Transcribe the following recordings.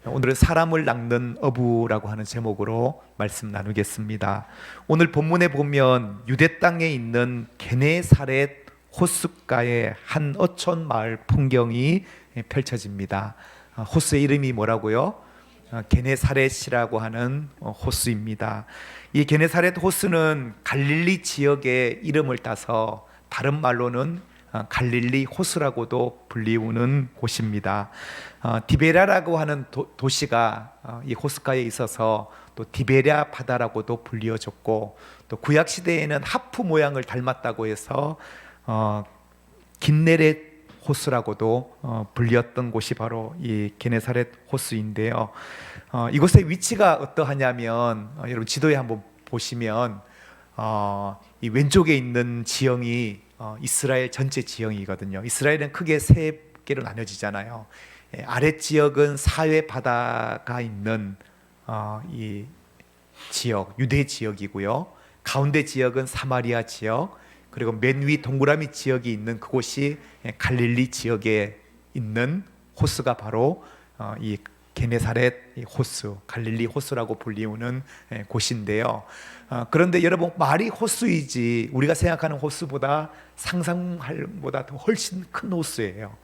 오늘은 사람을 낚는 어부라고 하는 제목으로 말씀 나누겠습니다. 오늘 본문에 보면 유대 땅에 있는 게네사렛 호숫가의 한 어촌 마을 풍경이 펼쳐집니다. 호수의 이름이 뭐라고요? 게네사렛이라고 하는 호수입니다. 이 게네사렛 호수는 갈릴리 지역의 이름을 따서 다른 말로는 갈릴리 호수라고도 불리우는 곳입니다. 디베랴라고 하는 도시가 이 호숫가에 있어서 또 디베랴 바다라고도 불리어졌고, 또 구약 시대에는 하프 모양을 닮았다고 해서 긴네렛 호수라고도 불렸던 곳이 바로 이 게네사렛 호수인데요. 이곳의 위치가 어떠하냐면, 여러분 지도에 한번 보시면 이 왼쪽에 있는 지형이 이스라엘 전체 지형이거든요. 이스라엘은 크게 세 개로 나뉘어지잖아요. 아랫 지역은 사회 바다가 있는 이 지역, 유대 지역이고요. 가운데 지역은 사마리아 지역, 그리고 맨 위 동그라미 지역이 있는 그곳이 갈릴리 지역에 있는 호수가 바로 이 게네사렛 호수, 갈릴리 호수라고 불리우는 곳인데요. 그런데 여러분, 말이 호수이지 우리가 생각하는 호수보다 상상보다 더 훨씬 큰 호수예요.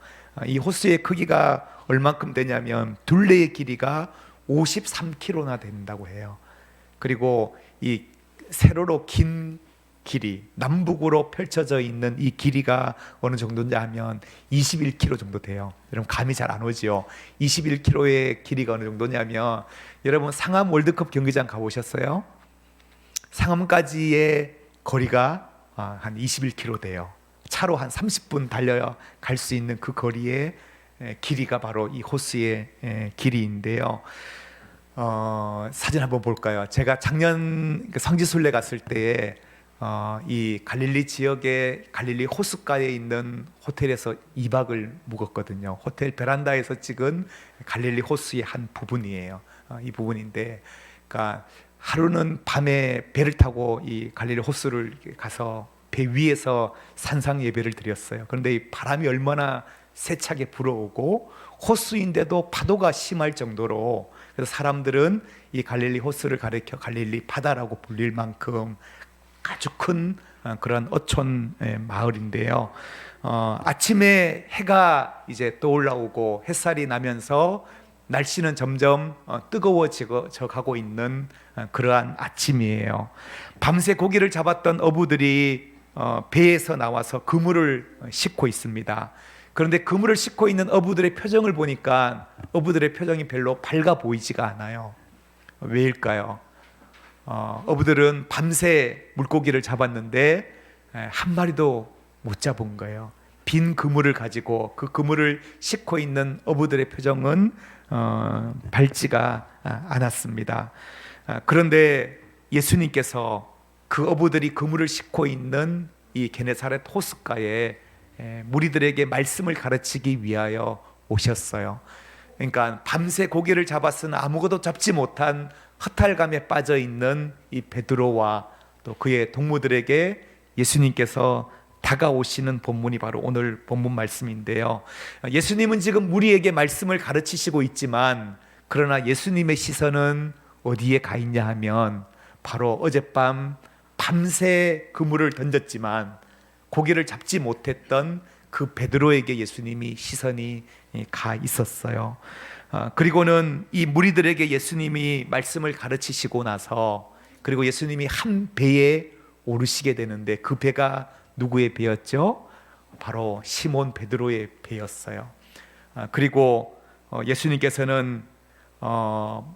이 호수의 크기가 얼만큼 되냐면 둘레의 길이가 53km나 된다고 해요. 그리고 이 세로로 긴 길이, 남북으로 펼쳐져 있는 이 길이가 어느 정도냐 하면 21km 정도 돼요. 여러분 감이 잘 안 오지요. 21km의 길이가 어느 정도냐면, 여러분 상암 월드컵 경기장 가보셨어요? 상암까지의 거리가 한 21km 돼요. 차로 한 30분 달려야 갈 수 있는 그 거리의 길이가 바로 이 호수의 길이인데요. 사진 한번 볼까요? 제가 작년 성지순례 갔을 때에 이 갈릴리 지역의 갈릴리 호숫가에 있는 호텔에서 2박을 묵었거든요. 호텔 베란다에서 찍은 갈릴리 호수의 한 부분이에요. 이 부분인데, 그러니까 하루는 밤에 배를 타고 이 갈릴리 호수를 가서 배 위에서 산상 예배를 드렸어요. 그런데 이 바람이 얼마나 세차게 불어오고 호수인데도 파도가 심할 정도로, 그래서 사람들은 이 갈릴리 호수를 가리켜 갈릴리 바다라고 불릴 만큼 아주 큰 그런 어촌 마을인데요. 아침에 해가 이제 떠올라오고 햇살이 나면서 날씨는 점점 뜨거워져 가고 있는 그러한 아침이에요. 밤새 고기를 잡았던 어부들이 배에서 나와서 그물을 싣고 있습니다. 그런데 그물을 싣고 있는 어부들의 표정을 보니까 어부들의 표정이 별로 밝아 보이지가 않아요. 왜일까요? 어부들은 밤새 물고기를 잡았는데 한 마리도 못 잡은 거예요. 빈 그물을 가지고 그 그물을 싣고 있는 어부들의 표정은 밝지가 않았습니다. 그런데 예수님께서 그 어부들이 그물을 싣고 있는 이 게네사렛 호숫가에 무리들에게 말씀을 가르치기 위하여 오셨어요. 그러니까 밤새 고기를 잡았으나 아무것도 잡지 못한 허탈감에 빠져 있는 이 베드로와 또 그의 동무들에게 예수님께서 다가오시는 본문이 바로 오늘 본문 말씀인데요. 예수님은 지금 무리에게 말씀을 가르치시고 있지만, 그러나 예수님의 시선은 어디에 가 있냐 하면 바로 어젯밤 밤새 그물을 던졌지만 고기를 잡지 못했던 그 베드로에게 예수님이 시선이 가 있었어요. 그리고는 이 무리들에게 예수님이 말씀을 가르치시고 나서, 그리고 예수님이 한 배에 오르시게 되는데, 그 배가 누구의 배였죠? 바로 시몬 베드로의 배였어요. 그리고 예수님께서는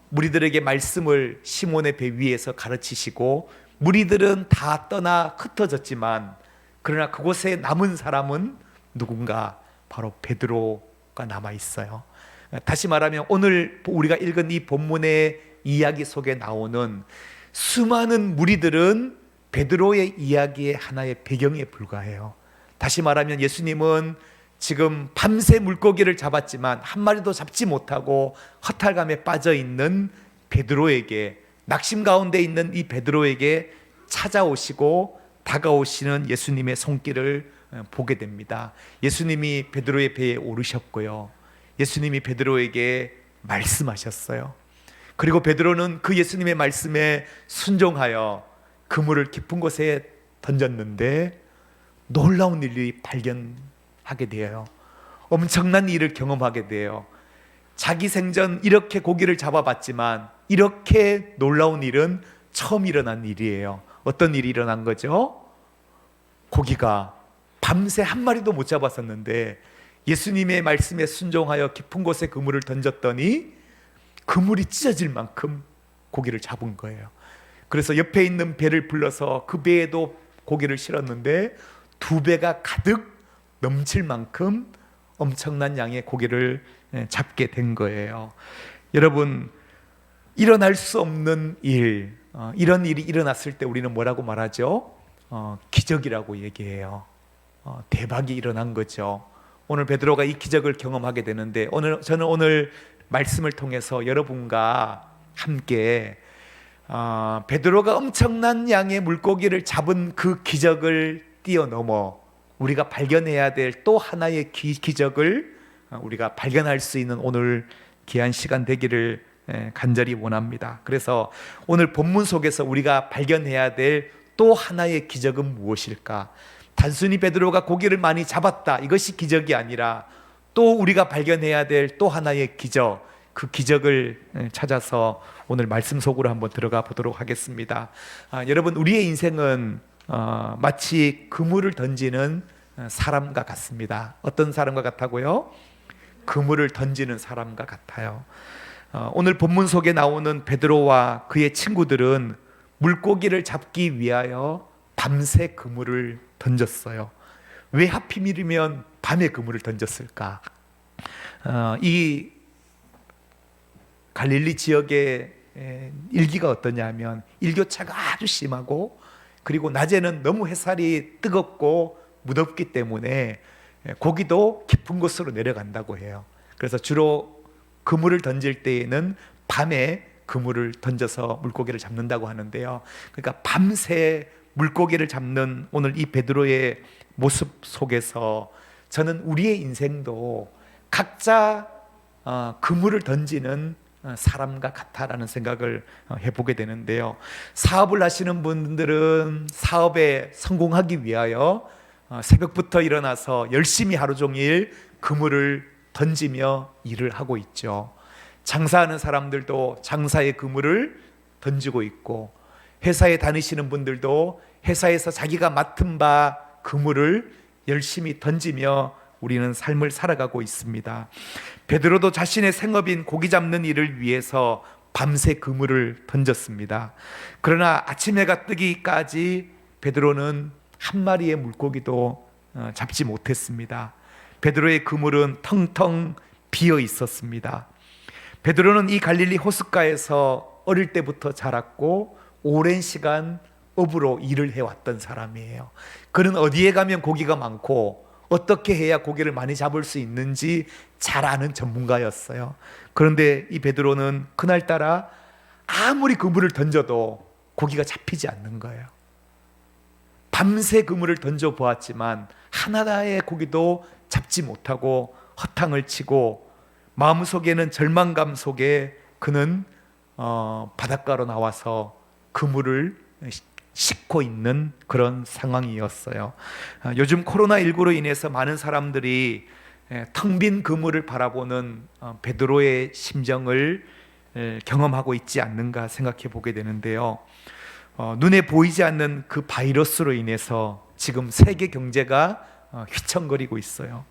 무리들에게 말씀을 시몬의 배 위에서 가르치시고, 무리들은 다 떠나 흩어졌지만 그러나 그곳에 남은 사람은 누군가, 바로 베드로가 남아 있어요. 다시 말하면 오늘 우리가 읽은 이 본문의 이야기 속에 나오는 수많은 무리들은 베드로의 이야기의 하나의 배경에 불과해요. 다시 말하면 예수님은 지금 밤새 물고기를 잡았지만 한 마리도 잡지 못하고 허탈감에 빠져 있는 베드로에게, 낙심 가운데 있는 이 베드로에게 찾아오시고 다가오시는 예수님의 손길을 보게 됩니다. 예수님이 베드로의 배에 오르셨고요, 예수님이 베드로에게 말씀하셨어요. 그리고 베드로는 그 예수님의 말씀에 순종하여 그물을 깊은 곳에 던졌는데 놀라운 일이 발견하게 돼요. 엄청난 일을 경험하게 돼요. 자기 생전 이렇게 고기를 잡아봤지만 이렇게 놀라운 일은 처음 일어난 일이에요. 어떤 일이 일어난 거죠? 고기가 밤새 한 마리도 못 잡았었는데 예수님의 말씀에 순종하여 깊은 곳에 그물을 던졌더니 그물이 찢어질 만큼 고기를 잡은 거예요. 그래서 옆에 있는 배를 불러서 그 배에도 고기를 실었는데 2배가 가득 넘칠 만큼 엄청난 양의 고기를 잡게 된 거예요. 여러분, 일어날 수 없는 일, 이런 일이 일어났을 때 우리는 뭐라고 말하죠? 기적이라고 얘기해요. 대박이 일어난 거죠. 오늘 베드로가 이 기적을 경험하게 되는데 저는 오늘 말씀을 통해서 여러분과 함께 베드로가 엄청난 양의 물고기를 잡은 그 기적을 뛰어넘어 우리가 발견해야 될 또 하나의 기적을 우리가 발견할 수 있는 오늘 귀한 시간 되기를 간절히 원합니다. 그래서 오늘 본문 속에서 우리가 발견해야 될 또 하나의 기적은 무엇일까? 단순히 베드로가 고기를 많이 잡았다, 이것이 기적이 아니라 또 우리가 발견해야 될 또 하나의 기적, 그 기적을 찾아서 오늘 말씀 속으로 한번 들어가 보도록 하겠습니다. 여러분, 우리의 인생은 마치 그물을 던지는 사람과 같습니다. 어떤 사람과 같다고요? 그물을 던지는 사람과 같아요. 오늘 본문 속에 나오는 베드로와 그의 친구들은 물고기를 잡기 위하여 밤새 그물을 던졌어요. 왜 하필이면 밤에 그물을 던졌을까? 이 갈릴리 지역의 일기가 어떠냐면 일교차가 아주 심하고 그리고 낮에는 너무 햇살이 뜨겁고 무덥기 때문에 고기도 깊은 곳으로 내려간다고 해요. 그래서 주로 그물을 던질 때에는 밤에 그물을 던져서 물고기를 잡는다고 하는데요. 그러니까 밤새 물고기를 잡는 오늘 이 베드로의 모습 속에서 저는 우리의 인생도 각자 그물을 던지는 사람과 같다라는 생각을 해보게 되는데요. 사업을 하시는 분들은 사업에 성공하기 위하여 새벽부터 일어나서 열심히 하루 종일 그물을 던지며 일을 하고 있죠. 장사하는 사람들도 장사의 그물을 던지고 있고 회사에 다니시는 분들도 회사에서 자기가 맡은 바 그물을 열심히 던지며 우리는 삶을 살아가고 있습니다. 베드로도 자신의 생업인 고기 잡는 일을 위해서 밤새 그물을 던졌습니다. 그러나 아침 해가 뜨기까지 베드로는 한 마리의 물고기도 잡지 못했습니다. 베드로의 그물은 텅텅 비어 있었습니다. 베드로는 이 갈릴리 호숫가에서 어릴 때부터 자랐고 오랜 시간 업으로 일을 해왔던 사람이에요. 그는 어디에 가면 고기가 많고 어떻게 해야 고기를 많이 잡을 수 있는지 잘 아는 전문가였어요. 그런데 이 베드로는 그날따라 아무리 그물을 던져도 고기가 잡히지 않는 거예요. 밤새 그물을 던져 보았지만 하나의 고기도 잡지 못하고 허탕을 치고 마음속에는 절망감 속에 그는 바닷가로 나와서 그물을 싣고 있는 그런 상황이었어요. 요즘 코로나19로 인해서 많은 사람들이 텅 빈 그물을 바라보는 베드로의 심정을 경험하고 있지 않는가 생각해 보게 되는데요. 눈에 보이지 않는 그 바이러스로 인해서 지금 세계 경제가 휘청거리고 있어요.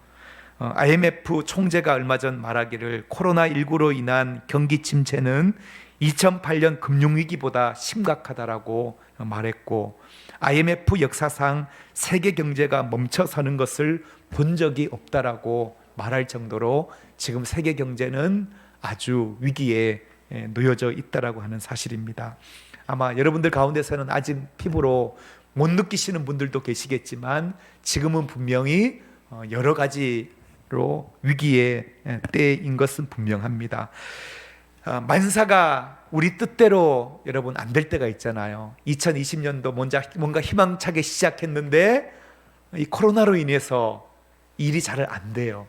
IMF 총재가 얼마 전 말하기를 코로나19로 인한 경기 침체는 2008년 금융위기보다 심각하다라고 말했고 IMF 역사상 세계 경제가 멈춰서는 것을 본 적이 없다라고 말할 정도로 지금 세계 경제는 아주 위기에 놓여져 있다라고 하는 사실입니다. 아마 여러분들 가운데서는 아직 피부로 못 느끼시는 분들도 계시겠지만 지금은 분명히 여러 가지로 위기의 때인 것은 분명합니다. 만사가 우리 뜻대로 여러분 안 될 때가 있잖아요. 2020년도 뭔가 희망차게 시작했는데 이 코로나로 인해서 일이 잘 안 돼요.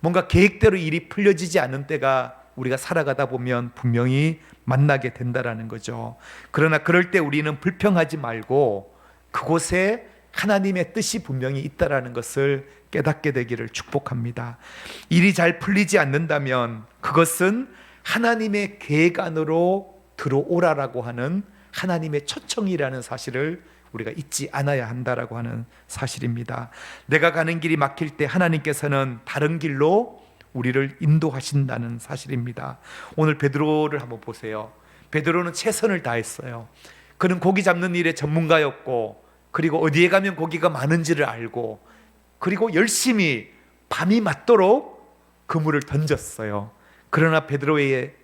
뭔가 계획대로 일이 풀려지지 않는 때가 우리가 살아가다 보면 분명히 만나게 된다라는 거죠. 그러나 그럴 때 우리는 불평하지 말고 그곳에 하나님의 뜻이 분명히 있다라는 것을 깨닫게 되기를 축복합니다. 일이 잘 풀리지 않는다면 그것은 하나님의 계획 안으로 들어오라라고 하는 하나님의 초청이라는 사실을 우리가 잊지 않아야 한다라고 하는 사실입니다. 내가 가는 길이 막힐 때 하나님께서는 다른 길로 우리를 인도하신다는 사실입니다. 오늘 베드로를 한번 보세요. 베드로는 최선을 다했어요. 그는 고기 잡는 일의 전문가였고, 그리고 어디에 가면 고기가 많은지를 알고, 그리고 열심히 밤이 맞도록 그물을 던졌어요. 그러나 베드로의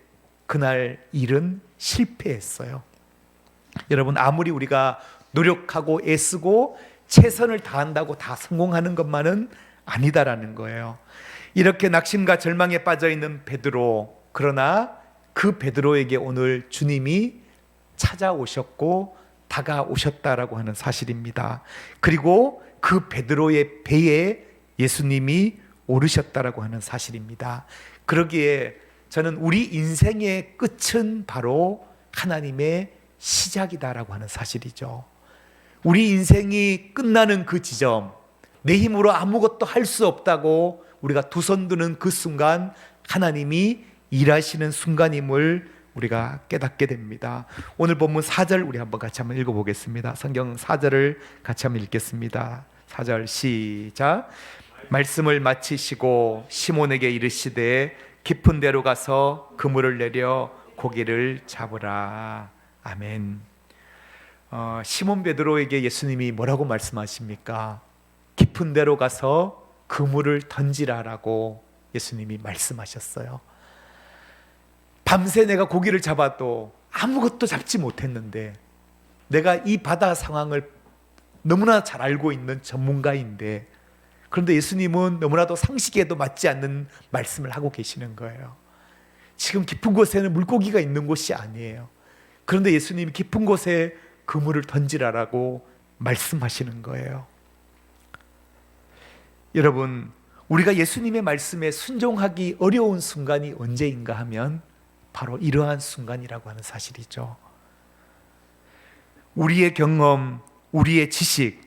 그날 일은 실패했어요. 여러분, 아무리 우리가 노력하고 애쓰고 최선을 다한다고 다 성공하는 것만은 아니다라는 거예요. 이렇게 낙심과 절망에 빠져 있는 베드로, 그러나 그 베드로에게 오늘 주님이 찾아오셨고 다가오셨다라고 하는 사실입니다. 그리고 그 베드로의 배에 예수님이 오르셨다라고 하는 사실입니다. 그러기에 저는 우리 인생의 끝은 바로 하나님의 시작이다라고 하는 사실이죠. 우리 인생이 끝나는 그 지점, 내 힘으로 아무것도 할 수 없다고 우리가 두 손 드는 그 순간 하나님이 일하시는 순간임을 우리가 깨닫게 됩니다. 오늘 본문 4절 우리 한번 같이 한번 읽어보겠습니다. 성경 4절을 같이 한번 읽겠습니다. 4절 시작. 말씀을 마치시고 시몬에게 이르시되 깊은 데로 가서 그물을 내려 고기를 잡으라. 아멘. 시몬 베드로에게 예수님이 뭐라고 말씀하십니까? 깊은 데로 가서 그물을 던지라라고 예수님이 말씀하셨어요. 밤새 내가 고기를 잡아도 아무것도 잡지 못했는데, 내가 이 바다 상황을 너무나 잘 알고 있는 전문가인데, 그런데 예수님은 너무나도 상식에도 맞지 않는 말씀을 하고 계시는 거예요. 지금 깊은 곳에는 물고기가 있는 곳이 아니에요. 그런데 예수님이 깊은 곳에 그물을 던지라라고 말씀하시는 거예요. 여러분, 우리가 예수님의 말씀에 순종하기 어려운 순간이 언제인가 하면 바로 이러한 순간이라고 하는 사실이죠. 우리의 경험, 우리의 지식,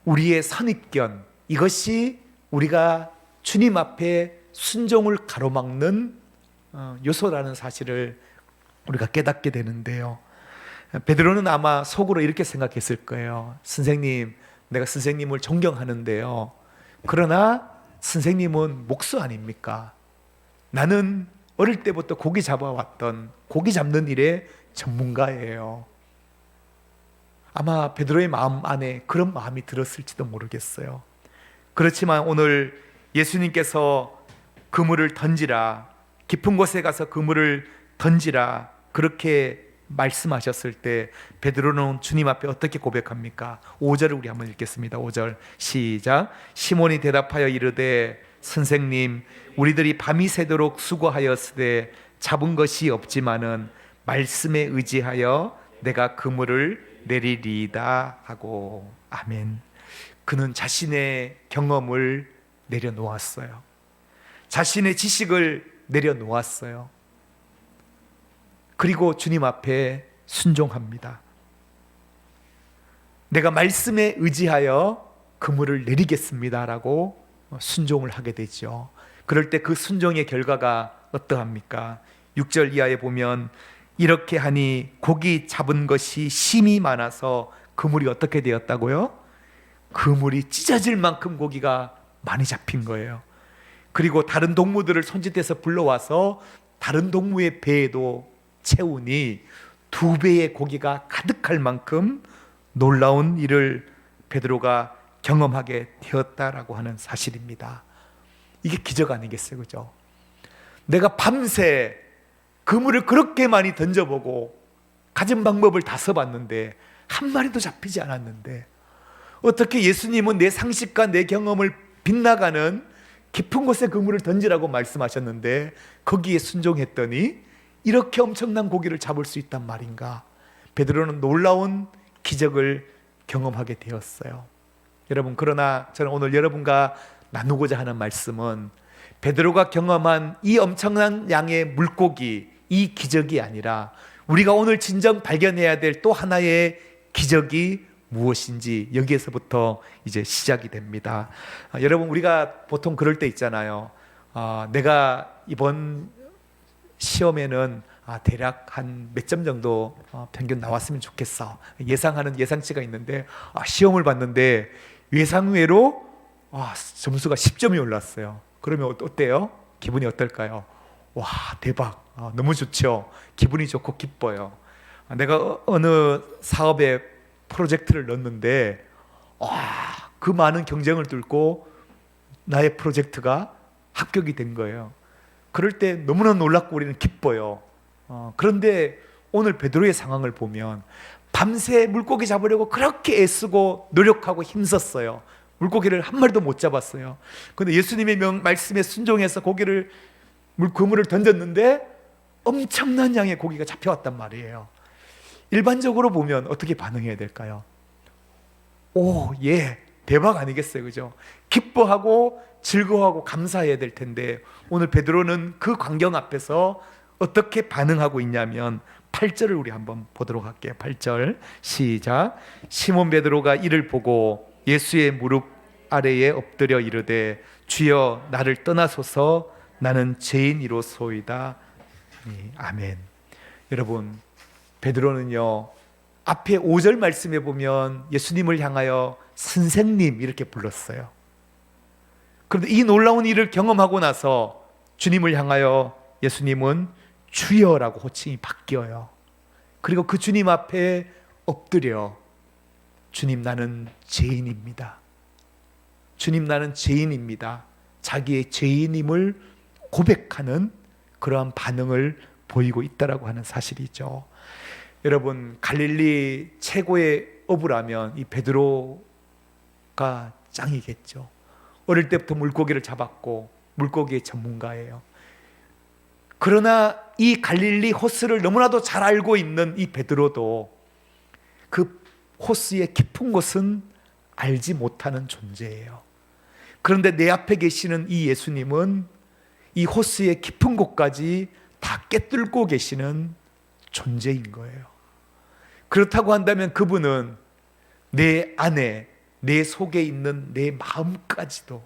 우리의 선입견, 이것이 우리가 주님 앞에 순종을 가로막는 요소라는 사실을 우리가 깨닫게 되는데요. 베드로는 아마 속으로 이렇게 생각했을 거예요. 선생님, 내가 선생님을 존경하는데요, 그러나 선생님은 목수 아닙니까? 나는 어릴 때부터 고기 잡아왔던 고기 잡는 일의 전문가예요. 아마 베드로의 마음 안에 그런 마음이 들었을지도 모르겠어요. 그렇지만 오늘 예수님께서 그물을 던지라, 깊은 곳에 가서 그물을 던지라 그렇게 말씀하셨을 때 베드로는 주님 앞에 어떻게 고백합니까? 5절을 우리 한번 읽겠습니다. 5절 시작. 시몬이 대답하여 이르되 선생님, 우리들이 밤이 새도록 수고하였으되 잡은 것이 없지만은 말씀에 의지하여 내가 그물을 내리리이다 하고. 아멘. 그는 자신의 경험을 내려놓았어요. 자신의 지식을 내려놓았어요. 그리고 주님 앞에 순종합니다. 내가 말씀에 의지하여 그물을 내리겠습니다라고 순종을 하게 되죠. 그럴 때 그 순종의 결과가 어떠합니까? 6절 이하에 보면 이렇게 하니 고기 잡은 것이 심이 많아서 그물이 어떻게 되었다고요? 그물이 찢어질 만큼 고기가 많이 잡힌 거예요. 그리고 다른 동무들을 손짓해서 불러와서 다른 동무의 배에도 채우니 2배의 고기가 가득할 만큼 놀라운 일을 베드로가 경험하게 되었다라고 하는 사실입니다. 이게 기적 아니겠어요, 그죠? 내가 밤새 그물을 그렇게 많이 던져보고 가진 방법을 다 써봤는데 한 마리도 잡히지 않았는데, 어떻게 예수님은 내 상식과 내 경험을 빗나가는 깊은 곳에 그물을 던지라고 말씀하셨는데 거기에 순종했더니 이렇게 엄청난 고기를 잡을 수 있단 말인가? 베드로는 놀라운 기적을 경험하게 되었어요. 여러분, 그러나 저는 오늘 여러분과 나누고자 하는 말씀은 베드로가 경험한 이 엄청난 양의 물고기, 이 기적이 아니라 우리가 오늘 진정 발견해야 될 또 하나의 기적이 무엇인지 여기에서부터 이제 시작이 됩니다. 여러분, 우리가 보통 그럴 때 있잖아요. 내가 이번 시험에는 대략 한 몇 점 정도 평균 나왔으면 좋겠어. 예상하는 예상치가 있는데 시험을 봤는데 예상외로 점수가 10점이 올랐어요. 그러면 어때요? 기분이 어떨까요? 와, 대박. 너무 좋죠. 기분이 좋고 기뻐요. 내가 어느 사업에 프로젝트를 넣었는데 그 많은 경쟁을 뚫고 나의 프로젝트가 합격이 된 거예요. 그럴 때 너무나 놀랍고 우리는 기뻐요. 그런데 오늘 베드로의 상황을 보면 밤새 물고기 잡으려고 그렇게 애쓰고 노력하고 힘썼어요. 물고기를 한 마리도 못 잡았어요. 그런데 예수님의 말씀에 순종해서 그물을 던졌는데 엄청난 양의 고기가 잡혀왔단 말이에요. 일반적으로 보면 어떻게 반응해야 될까요? 예, 대박 아니겠어요, 그죠? 기뻐하고 즐거워하고 감사해야 될 텐데 오늘 베드로는 그 광경 앞에서 어떻게 반응하고 있냐면 8절을 우리 한번 보도록 할게요. 8절 시작. 시몬 베드로가 이를 보고 예수의 무릎 아래에 엎드려 이르되 주여 나를 떠나소서 나는 죄인이로소이다. 아멘. 여러분, 베드로는요 앞에 5절 말씀에 보면 예수님을 향하여 선생님 이렇게 불렀어요. 그런데 이 놀라운 일을 경험하고 나서 주님을 향하여 예수님은 주여라고 호칭이 바뀌어요. 그리고 그 주님 앞에 엎드려 주님 나는 죄인입니다. 주님 나는 죄인입니다. 자기의 죄인임을 고백하는 그러한 반응을 보이고 있다라고 하는 사실이죠. 여러분, 갈릴리 최고의 어부라면 이 베드로가 짱이겠죠. 어릴 때부터 물고기를 잡았고 물고기의 전문가예요. 그러나 이 갈릴리 호수를 너무나도 잘 알고 있는 이 베드로도 그 호수의 깊은 곳은 알지 못하는 존재예요. 그런데 내 앞에 계시는 이 예수님은 이 호수의 깊은 곳까지 다 꿰뚫고 계시는 존재인 거예요. 그렇다고 한다면 그분은 내 안에, 내 속에 있는 내 마음까지도,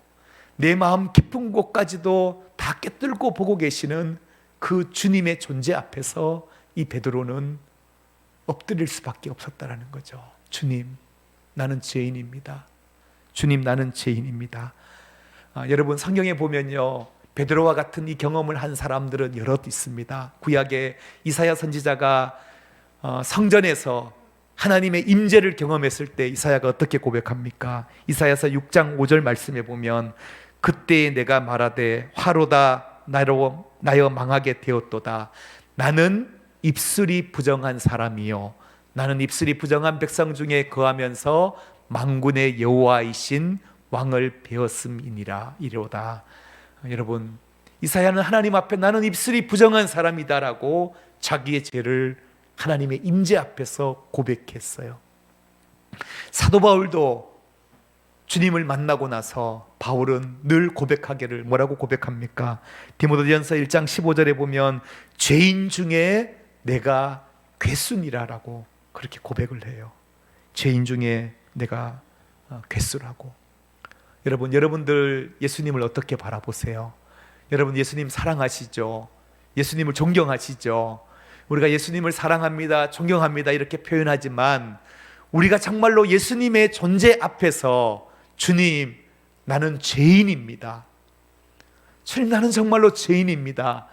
내 마음 깊은 곳까지도 다 꿰뚫고 보고 계시는 그 주님의 존재 앞에서 이 베드로는 엎드릴 수밖에 없었다라는 거죠. 주님, 나는 죄인입니다. 주님, 나는 죄인입니다. 여러분, 성경에 보면요 베드로와 같은 이 경험을 한 사람들은 여럿 있습니다. 구약의 이사야 선지자가 성전에서 하나님의 임재를 경험했을 때 이사야가 어떻게 고백합니까? 이사야서 6장 5절 말씀에 보면 그때에 내가 말하되 화로다 나여 망하게 되었도다. 나는 입술이 부정한 사람이요 나는 입술이 부정한 백성 중에 거하면서 만군의 여호와이신 왕을 배웠음이니라 이로다. 여러분, 이사야는 하나님 앞에 나는 입술이 부정한 사람이다라고 자기의 죄를 하나님의 임재 앞에서 고백했어요. 사도 바울도 주님을 만나고 나서 바울은 늘 고백하기를 뭐라고 고백합니까? 디모데전서 1장 15절에 보면 죄인 중에 내가 괴순이라라고 그렇게 고백을 해요. 죄인 중에 내가 괴수라고. 여러분들 예수님을 어떻게 바라보세요? 여러분 예수님 사랑하시죠? 예수님을 존경하시죠? 우리가 예수님을 사랑합니다, 존경합니다 이렇게 표현하지만 우리가 정말로 예수님의 존재 앞에서 주님, 나는 죄인입니다. 주님, 나는 정말로 죄인입니다.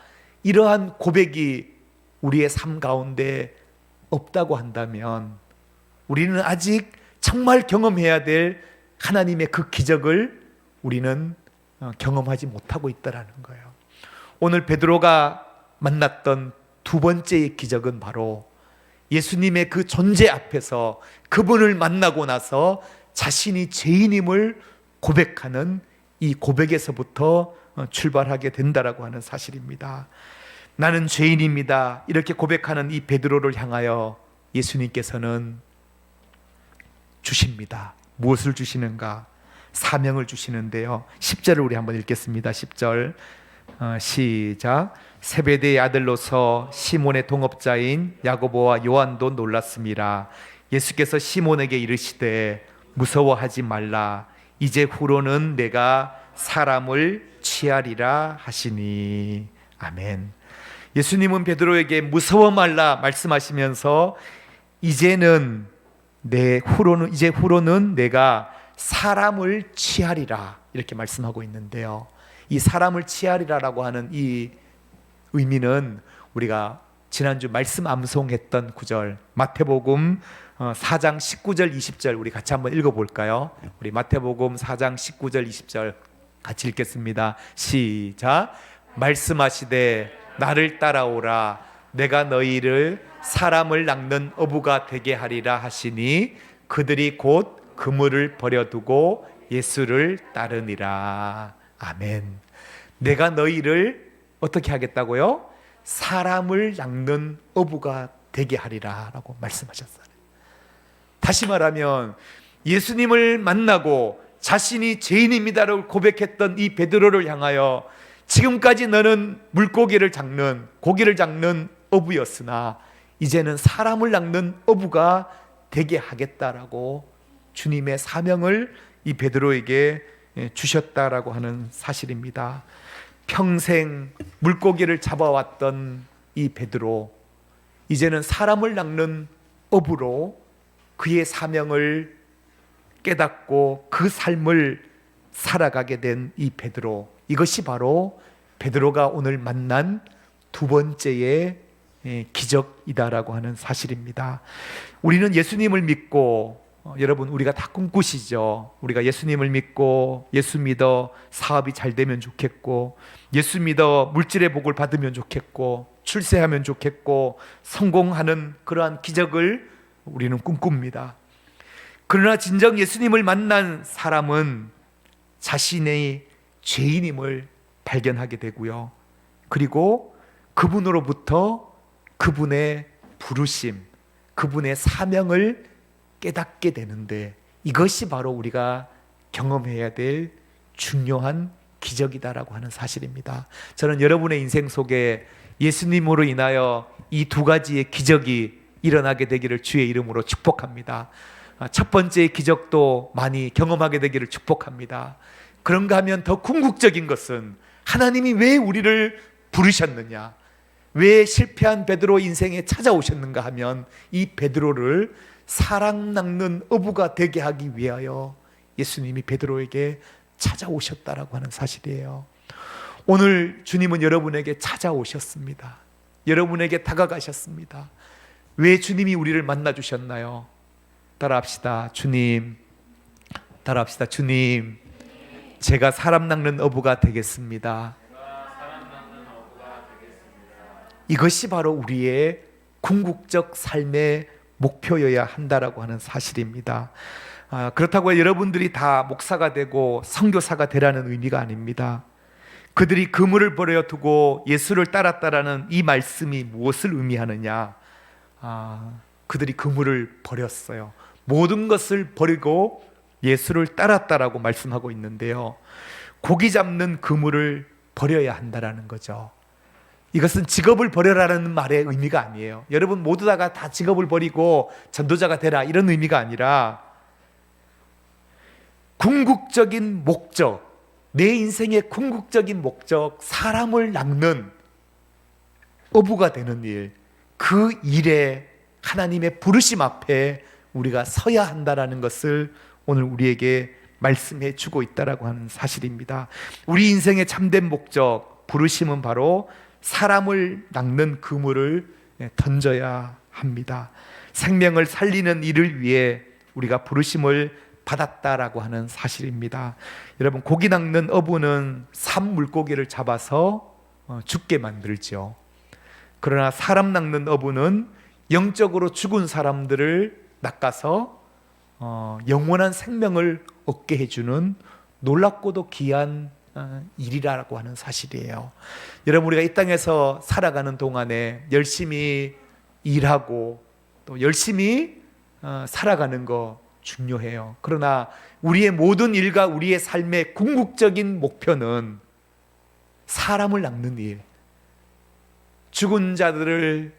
이러한 고백이 우리의 삶 가운데 없다고 한다면 우리는 아직 정말 경험해야 될 하나님의 그 기적을 우리는 경험하지 못하고 있다는 거예요. 오늘 베드로가 만났던 두 번째의 기적은 바로 예수님의 그 존재 앞에서 그분을 만나고 나서 자신이 죄인임을 고백하는 이 고백에서부터 출발하게 된다라고 하는 사실입니다. 나는 죄인입니다 이렇게 고백하는 이 베드로를 향하여 예수님께서는 주십니다. 무엇을 주시는가? 사명을 주시는데요. 10절을 우리 한번 읽겠습니다. 10절 시작. 세베대의 아들로서 시몬의 동업자인 야고보와 요한도 놀랐습니다. 예수께서 시몬에게 이르시되 무서워하지 말라. 이제 후로는 내가 사람을 취하리라 하시니. 아멘. 예수님은 베드로에게 무서워 말라 말씀하시면서 이제 후로는 내가 사람을 취하리라 이렇게 말씀하고 있는데요. 이 사람을 취하리라라고 하는 이 의미는 우리가 지난주 말씀 암송했던 구절 마태복음 4장 19절 20절 우리 같이 한번 읽어볼까요? 우리 마태복음 4장 19절 20절 같이 읽겠습니다. 시작. 말씀하시되 나를 따라오라. 내가 너희를 사람을 낚는 어부가 되게 하리라 하시니 그들이 곧 그물을 버려두고 예수를 따르니라. 아멘. 내가 너희를 어떻게 하겠다고요? 사람을 낚는 어부가 되게 하리라 라고 말씀하셨어요. 다시 말하면 예수님을 만나고 자신이 죄인입니다라고 고백했던 이 베드로를 향하여 지금까지 너는 고기를 잡는 어부였으나 이제는 사람을 낚는 어부가 되게 하겠다라고 주님의 사명을 이 베드로에게 주셨다라고 하는 사실입니다. 평생 물고기를 잡아왔던 이 베드로, 이제는 사람을 낚는 어부로 그의 사명을 깨닫고 그 삶을 살아가게 된 이 베드로, 이것이 바로 베드로가 오늘 만난 두 번째의 기적이다라고 하는 사실입니다. 우리는 예수님을 믿고 여러분 우리가 다 꿈꾸시죠. 우리가 예수님을 믿고 예수 믿어 사업이 잘 되면 좋겠고, 예수 믿어 물질의 복을 받으면 좋겠고, 출세하면 좋겠고, 성공하는 그러한 기적을 우리는 꿈꿉니다. 그러나 진정 예수님을 만난 사람은 자신의 죄인임을 발견하게 되고요. 그리고 그분으로부터 그분의 부르심, 그분의 사명을 깨닫게 되는데, 이것이 바로 우리가 경험해야 될 중요한 기적이다라고 하는 사실입니다. 저는 여러분의 인생 속에 예수님으로 인하여 이 두 가지의 기적이 일어나게 되기를 주의 이름으로 축복합니다. 첫 번째의 기적도 많이 경험하게 되기를 축복합니다. 그런가 하면 더 궁극적인 것은 하나님이 왜 우리를 부르셨느냐, 왜 실패한 베드로 인생에 찾아오셨는가 하면 이 베드로를 사람 낚는 어부가 되게 하기 위하여 예수님이 베드로에게 찾아오셨다라고 하는 사실이에요. 오늘 주님은 여러분에게 찾아오셨습니다. 여러분에게 다가가셨습니다. 왜 주님이 우리를 만나 주셨나요? 따라합시다. 주님, 따라합시다. 주님, 제가 사람 낚는 어부가 되겠습니다. 이것이 바로 우리의 궁극적 삶의 목표여야 한다라고 하는 사실입니다. 그렇다고 여러분들이 다 목사가 되고 선교사가 되라는 의미가 아닙니다. 그들이 그물을 버려두고 예수를 따랐다라는 이 말씀이 무엇을 의미하느냐? 그들이 그물을 버렸어요. 모든 것을 버리고 예수를 따랐다라고 말씀하고 있는데요, 고기 잡는 그물을 버려야 한다라는 거죠. 이것은 직업을 버려라는 말의 의미가 아니에요. 여러분 모두 다 직업을 버리고 전도자가 되라 이런 의미가 아니라, 궁극적인 목적, 내 인생의 궁극적인 목적, 사람을 낚는 어부가 되는 일, 그 일에 하나님의 부르심 앞에 우리가 서야 한다라는 것을 오늘 우리에게 말씀해 주고 있다라고 하는 사실입니다. 우리 인생의 참된 목적, 부르심은 바로 사람을 낚는 그물을 던져야 합니다. 생명을 살리는 일을 위해 우리가 부르심을 받았다라고 하는 사실입니다. 여러분, 고기 낚는 어부는 산물고기를 잡아서 죽게 만들죠. 그러나 사람 낚는 어부는 영적으로 죽은 사람들을 낚아서 영원한 생명을 얻게 해주는 놀랍고도 귀한 일이라고 하는 사실이에요. 여러분, 우리가 이 땅에서 살아가는 동안에 열심히 일하고 또 열심히 살아가는 거 중요해요. 그러나 우리의 모든 일과 우리의 삶의 궁극적인 목표는 사람을 낚는 일, 죽은 자들을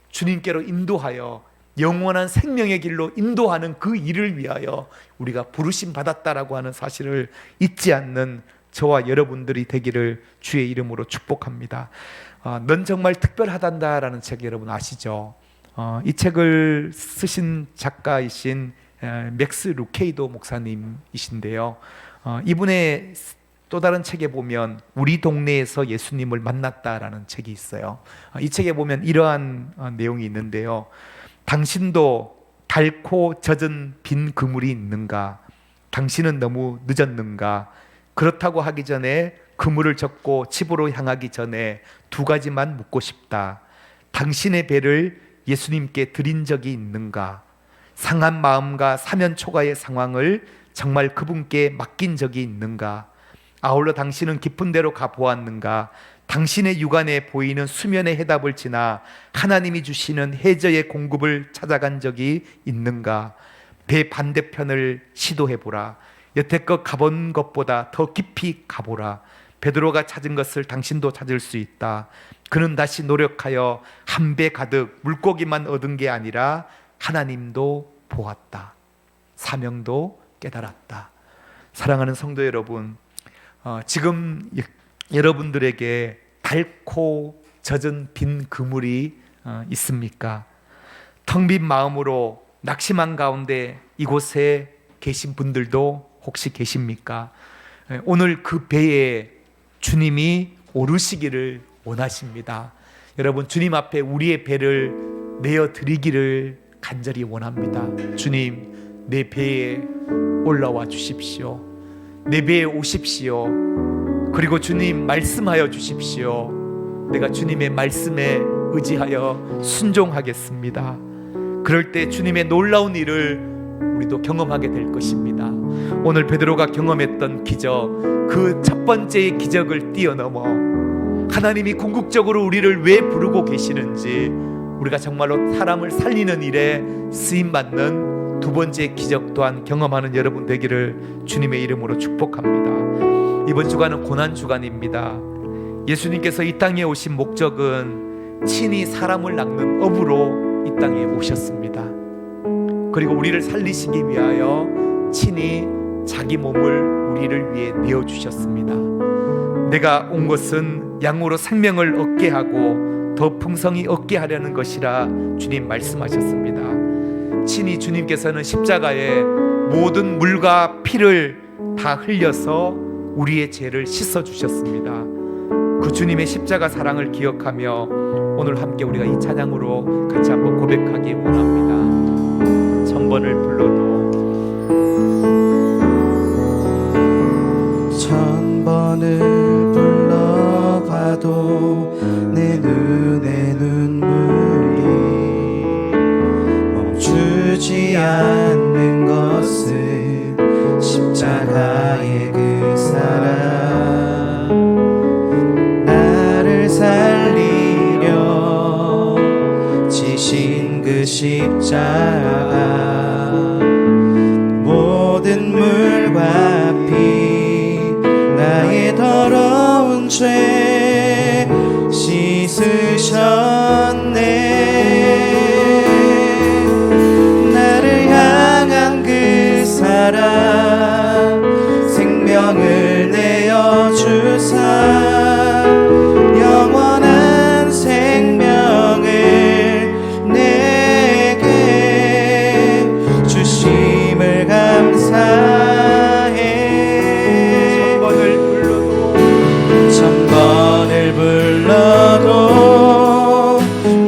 주님께로 인도하여 영원한 생명의 길로 인도하는 그 일을 위하여 우리가 부르심 받았다라고 하는 사실을 잊지 않는 저와 여러분들이 되기를 주의 이름으로 축복합니다. 넌 정말 특별하단다라는 책 여러분 아시죠? 이 책을 쓰신 작가이신 맥스 루케이도 목사님이신데요. 이분의 또 다른 책에 보면 우리 동네에서 예수님을 만났다라는 책이 있어요. 이 책에 보면 이러한 내용이 있는데요. 당신도 닳고 젖은 빈 그물이 있는가? 당신은 너무 늦었는가? 그렇다고 하기 전에 그물을 젓고 집으로 향하기 전에 두 가지만 묻고 싶다. 당신의 배를 예수님께 드린 적이 있는가? 상한 마음과 사면 초가의 상황을 정말 그분께 맡긴 적이 있는가? 아울러 당신은 깊은 데로 가보았는가? 당신의 육안에 보이는 수면의 해답을 지나 하나님이 주시는 해저의 공급을 찾아간 적이 있는가? 배 반대편을 시도해보라. 여태껏 가본 것보다 더 깊이 가보라. 베드로가 찾은 것을 당신도 찾을 수 있다. 그는 다시 노력하여 한 배 가득 물고기만 얻은 게 아니라 하나님도 보았다. 사명도 깨달았다. 사랑하는 성도 여러분, 지금 여러분들에게 닳고 젖은 빈 그물이 있습니까? 텅 빈 마음으로 낙심한 가운데 이곳에 계신 분들도 혹시 계십니까? 오늘 그 배에 주님이 오르시기를 원하십니다. 여러분, 주님 앞에 우리의 배를 내어 드리기를 간절히 원합니다. 주님, 내 배에 올라와 주십시오. 내 배에 오십시오. 그리고 주님 말씀하여 주십시오. 내가 주님의 말씀에 의지하여 순종하겠습니다. 그럴 때 주님의 놀라운 일을 우리도 경험하게 될 것입니다. 오늘 베드로가 경험했던 기적, 그 첫 번째의 기적을 뛰어넘어 하나님이 궁극적으로 우리를 왜 부르고 계시는지, 우리가 정말로 사람을 살리는 일에 쓰임받는 두 번째 기적 또한 경험하는 여러분 되기를 주님의 이름으로 축복합니다. 이번 주간은 고난주간입니다. 예수님께서 이 땅에 오신 목적은 친히 사람을 낚는 업으로 이 땅에 오셨습니다. 그리고 우리를 살리시기 위하여 친히 자기 몸을 우리를 위해 내어주셨습니다. 내가 온 것은 양으로 생명을 얻게 하고 더 풍성히 얻게 하려는 것이라 주님 말씀하셨습니다. 친히 주님께서는 십자가에 모든 물과 피를 다 흘려서 우리의 죄를 씻어주셨습니다. 그 주님의 십자가 사랑을 기억하며 오늘 함께 우리가 이 찬양으로 같이 한번 고백하기 원합니다. 천번을 불러도 천번을 불러봐도 내 눈에 눈물이 멈추지 않는 것은 십자가의 그 사랑, 나를 살리려 지신 그 십자가, 모든 물과 피 나의 더러운 죄 씻으셨네. 나를 향한 그 사랑, 생명을 내어주사 영원한 생명을 내게 주심을 감사해. 천번을 불러도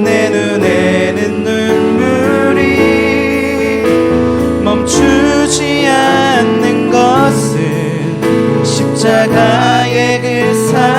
내 눈에는 눈물이 멈추지 않는 것은 십자가의 그 사랑,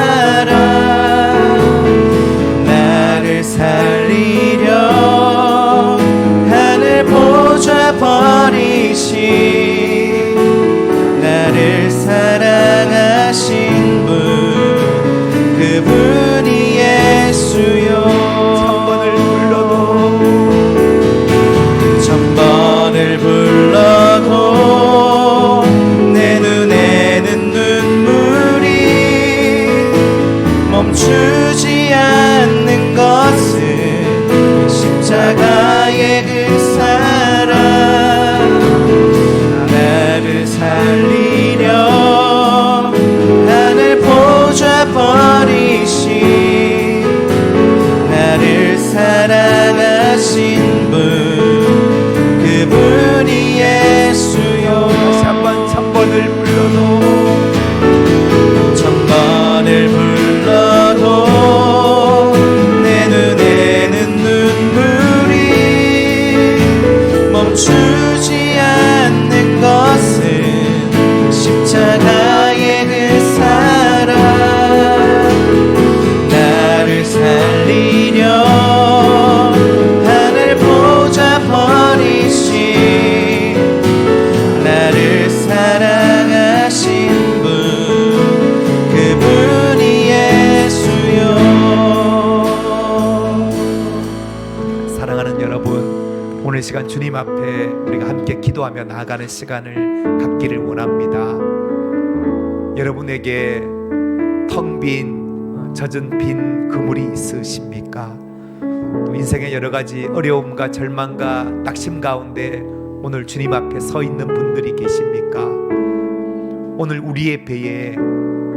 멈추지 않는 것은 십자가의 그 사랑 나를 살리려 하늘 보좌 버리신 나를 사랑하신 분 그분이 예수요. 다시 한번 1000번을 불러도 천번을 불러도 내 눈에는 눈물이 멈추지 않는 것은 십자가의 그 사랑 나를 살리려 하늘 보좌 버리신 나를 사랑하신 분 그분이 예수요. 사랑하는 여러분, 오늘 시간 주님 앞에 우리가 함께 기도하며 나아가는 시간을 갖기를 원합니다. 여러분에게 텅 빈 젖은 빈 그물이 있으십니까? 또 인생의 여러 가지 어려움과 절망과 낙심 가운데 오늘 주님 앞에 서 있는 분들이 계십니까? 오늘 우리의 배에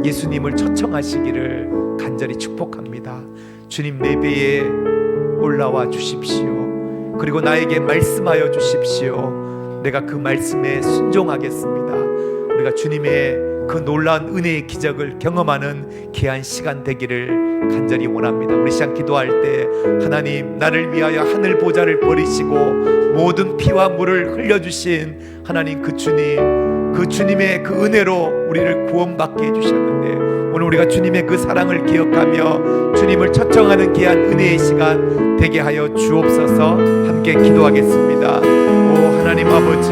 예수님을 초청하시기를 간절히 축복합니다. 주님, 내 배에 올라와 주십시오. 그리고 나에게 말씀하여 주십시오. 내가 그 말씀에 순종하겠습니다. 우리가 주님의 그 놀라운 은혜의 기적을 경험하는 귀한 시간 되기를 간절히 원합니다. 우리 시간 기도할 때 하나님, 나를 위하여 하늘 보좌를 버리시고 모든 피와 물을 흘려주신 하나님 그 주님, 그 주님의 그 은혜로 우리를 구원받게 해주셨는데 오늘 우리가 주님의 그 사랑을 기억하며 주님을 초청하는 귀한 은혜의 시간 되게 하여 주옵소서. 함께 기도하겠습니다. 오 하나님 아버지,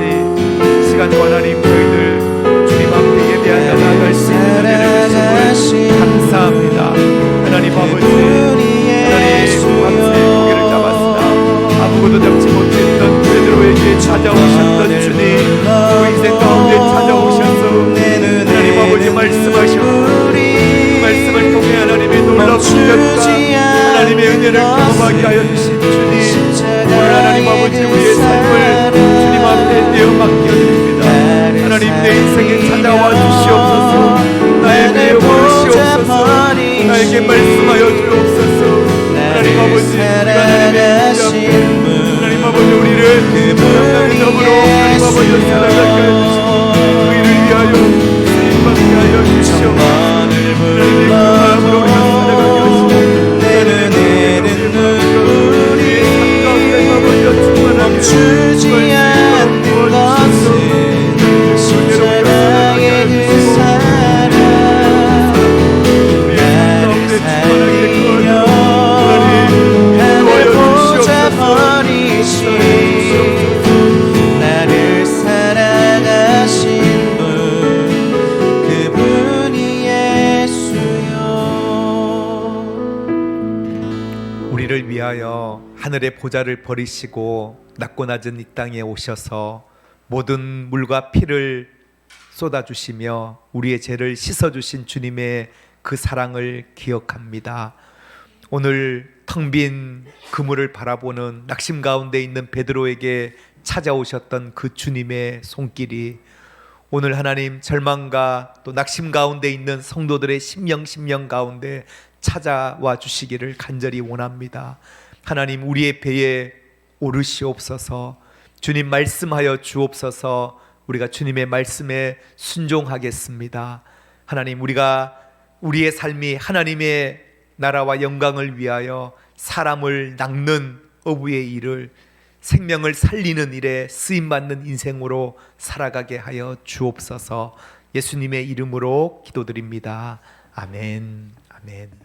시간과 하나님 저희들 주님 앞에 예배하여 나아갈 수 있는 은혜를 주시고 감사합니다. 하나님 아버지, 하나님 밤새 고개를 잡았으나 아무것도 잡지 못했던 베드로에게 찾아오셨던 주님, 그 인생 가운데 찾아오셔서 하나님 아버지 말씀하셨고 그 말씀을 통해 하나님의 놀라운 능력과 하나님의 은혜를 경험하게 하여 주신 주님, 오늘 하나님 아버지 우리의 삶을 주님 앞에 내어 맡겨드립니다. 하나님, 내 인생에 찾아와 주시옵소서. 나의 배에 오르시옵소서. 나에게 말씀하여 주옵소서. 하나님 아버지, 우리가 하나님의 인자함, 하나님 아버지 우리를 건강하게 더불어 하나님 아버지 사랑하게 하여 주시고 그 일을 위하여 쓰임받게 하여 주시옵소서. 하나님의 그 마음으로 우리가 살아가게 하시고 내 눈에는 눈물이 멈추지 않는 것은 십자가의 그 사랑 나를 살리려 하늘 보좌 버리신 나를 사랑하신 분 그분이 예수요. 우리를 위하여 하늘의 보좌를 버리시고 낮고 낮은 이 땅에 오셔서 모든 물과 피를 쏟아주시며 우리의 죄를 씻어주신 주님의 그 사랑을 기억합니다. 오늘 텅 빈 그물을 바라보는 낙심 가운데 있는 베드로에게 찾아오셨던 그 주님의 손길이 오늘 하나님 절망과 또 낙심 가운데 있는 성도들의 심령 가운데 찾아와 주시기를 간절히 원합니다. 하나님, 우리의 배에 오르시옵소서. 주님 말씀하여 주옵소서. 우리가 주님의 말씀에 순종하겠습니다. 하나님, 우리가 우리의 삶이 하나님의 나라와 영광을 위하여 사람을 낚는 어부의 일을 생명을 살리는 일에 쓰임받는 인생으로 살아가게 하여 주옵소서. 예수님의 이름으로 기도드립니다. 아멘. 아멘.